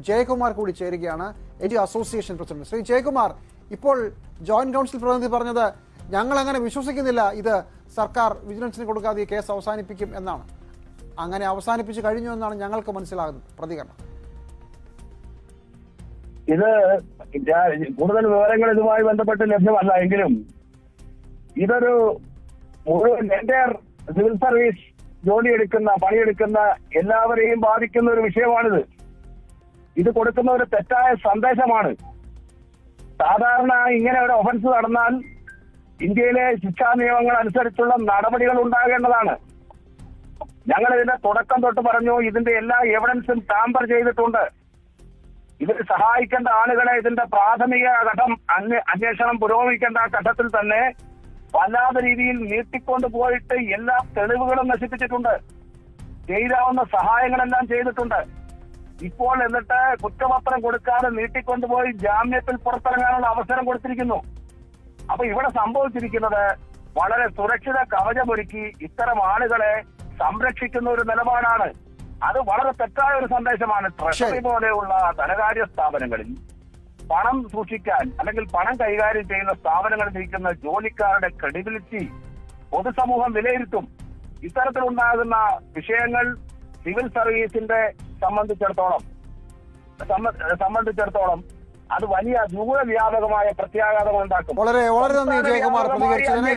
ജയകുമാർ കൂടി ചേരുകയാണ്, association president. Shri Jayakumar, ഇപ്പോൾ ജോയിന്റ് കൗൺസിൽ പ്രതിനിധി പറഞ്ഞത് ഞങ്ങൾ അങ്ങനെ വിശ്വസിക്കുന്നില്ല ഇത് സർക്കാർ വിജിലൻസിന് കൊടുക്കാതെ ഈ കേസ് അവസാനിപ്പിക്കും എന്നാണ്. അങ്ങനെ അവസാനിപ്പിച്ചു കഴിഞ്ഞു എന്നാണ് ഞങ്ങൾക്ക് മനസ്സിലാകുന്നത്. പ്രതികരണം. ഇത് കൂടുതൽ വിവരങ്ങൾ ഇതുമായി ബന്ധപ്പെട്ട് ലഭ്യമല്ല എങ്കിലും ഇതൊരു മുഴുവൻ എൻ്റയർ സിവിൽ സർവീസ് പണിയെടുക്കുന്ന എല്ലാവരെയും ബാധിക്കുന്ന ഒരു വിഷയമാണിത്. ഇത് കൊടുക്കുന്ന ഒരു തെറ്റായ സന്ദേശമാണ്. സാധാരണ ഇങ്ങനെ ഒരു ഒഫൻസ് നടന്നാൽ ഇന്ത്യയിലെ ശിക്ഷാ നിയമങ്ങൾ അനുസരിച്ചുള്ള നടപടികൾ ഉണ്ടാകേണ്ടതാണ്. ഞങ്ങൾ ഇതിന്റെ തുടക്കം തൊട്ട് പറഞ്ഞു, ഇതിന്റെ എല്ലാ എവിഡൻസും ടാമ്പർ ചെയ്തിട്ടുണ്ട്. ഇതിൽ സഹായിക്കേണ്ട ആളുകളെ ഇതിന്റെ പ്രാഥമിക ഘട്ടം അന്വേഷണം പുരോഗമിക്കേണ്ട ഘട്ടത്തിൽ തന്നെ വല്ലാത്ത രീതിയിൽ നീട്ടിക്കൊണ്ട് പോയിട്ട് എല്ലാ തെളിവുകളും നശിപ്പിച്ചിട്ടുണ്ട്. ചെയ്യാവുന്ന സഹായങ്ങളെല്ലാം ചെയ്തിട്ടുണ്ട്. ഇപ്പോൾ എന്നിട്ട് കുറ്റപത്രം കൊടുക്കാതെ നീട്ടിക്കൊണ്ടുപോയി ജാമ്യത്തിൽ പുറത്തിറങ്ങാനുള്ള അവസരം കൊടുത്തിരിക്കുന്നു. അപ്പൊ ഇവിടെ സംഭവിച്ചിരിക്കുന്നത് വളരെ സുരക്ഷിത കവചമൊരുക്കി ഇത്തരം ആളുകളെ സംരക്ഷിക്കുന്ന ഒരു നിലപാടാണ്. അത് വളരെ തെറ്റായ ഒരു സന്ദേശമാണ്. ട്രഷറി പോലെയുള്ള ധനകാര്യ സ്ഥാപനങ്ങളിൽ പണം സൂക്ഷിക്കാൻ അല്ലെങ്കിൽ പണം കൈകാര്യം ചെയ്യുന്ന സ്ഥാപനങ്ങളിൽ ഇരിക്കുന്ന ജോലിക്കാരുടെ ക്രെഡിബിലിറ്റി പൊതുസമൂഹം വിലയിരുത്തും. ഇത്തരത്തിലുണ്ടാകുന്ന വിഷയങ്ങൾ സിവിൽ സർവീസിന്റെ സംബന്ധിച്ചിടത്തോളം അത് വലിയ ദൂരവ്യാപകമായ പ്രത്യാഘാതങ്ങൾ ഉണ്ടാക്കും. വളരെ നന്ദി ജയകുമാർ പ്രതികരിച്ചതിന്.